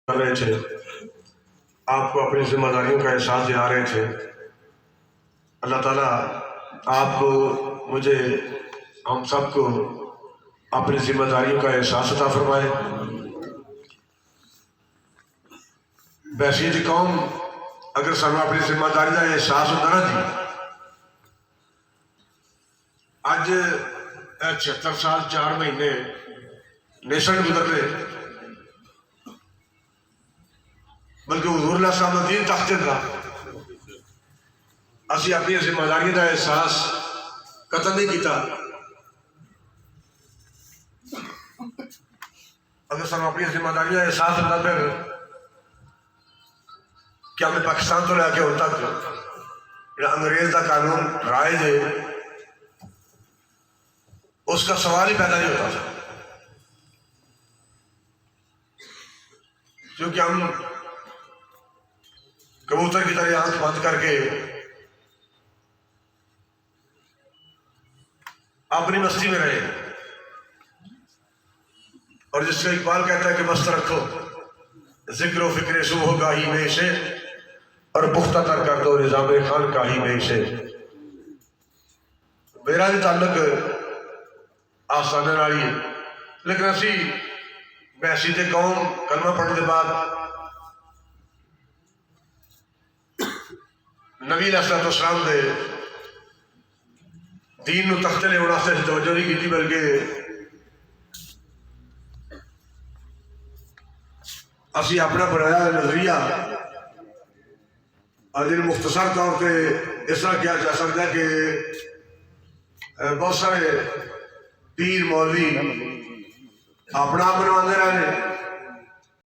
कर रहे थे, आपको अपनी जिम्मेदारियों का एहसास दिला रहे थे। अल्लाह ताला आपको, मुझे, हम सबको अपनी जिम्मेदारियों का एहसास अता फरमाए। वैसी जी कौम अगर सानू अपनी जिम्मेदारी का एहसास होता ना जी, अज 76 साल 4 महीने नेशन गुजर रहे, बल्कि हुजूर साहब का दीन तख्ते का असी अपनी जिम्मेदारी का एहसास कतल नहीं किया। अगर सानू अपनी जिम्मेदारी का एहसास होता, फिर क्या हमें पाकिस्तान तो लैके उन तक जो अंग्रेज का कानून राय है उसका सवाल ही पैदा नहीं होता था, क्योंकि हम कबूतर की तरह आंख बंद करके अपनी मस्ती में रहे। और जिसको इकबाल कहता है कि मस्त रखो जिक्र फिक्र सुबह गाही में से और पुख्ता तर कर दो निजाम खान का ही में से। मेरा भी ताल्लुक आसाने नाल ही है, लेकिन असी वैसी तो कौम कलमा पढ़ने के बाद नबी अलैहिस्सलाम दे दीन नूं तख्ते लियाउण वास्ते तवज्जो नहीं की, बल्कि असी अपना बनाया नजरिया अज मुख्तसर तौर पर इस तरह किया जा सकता है कि बहुत सारे पीर मौलवी अपना आप बनवाते रहे,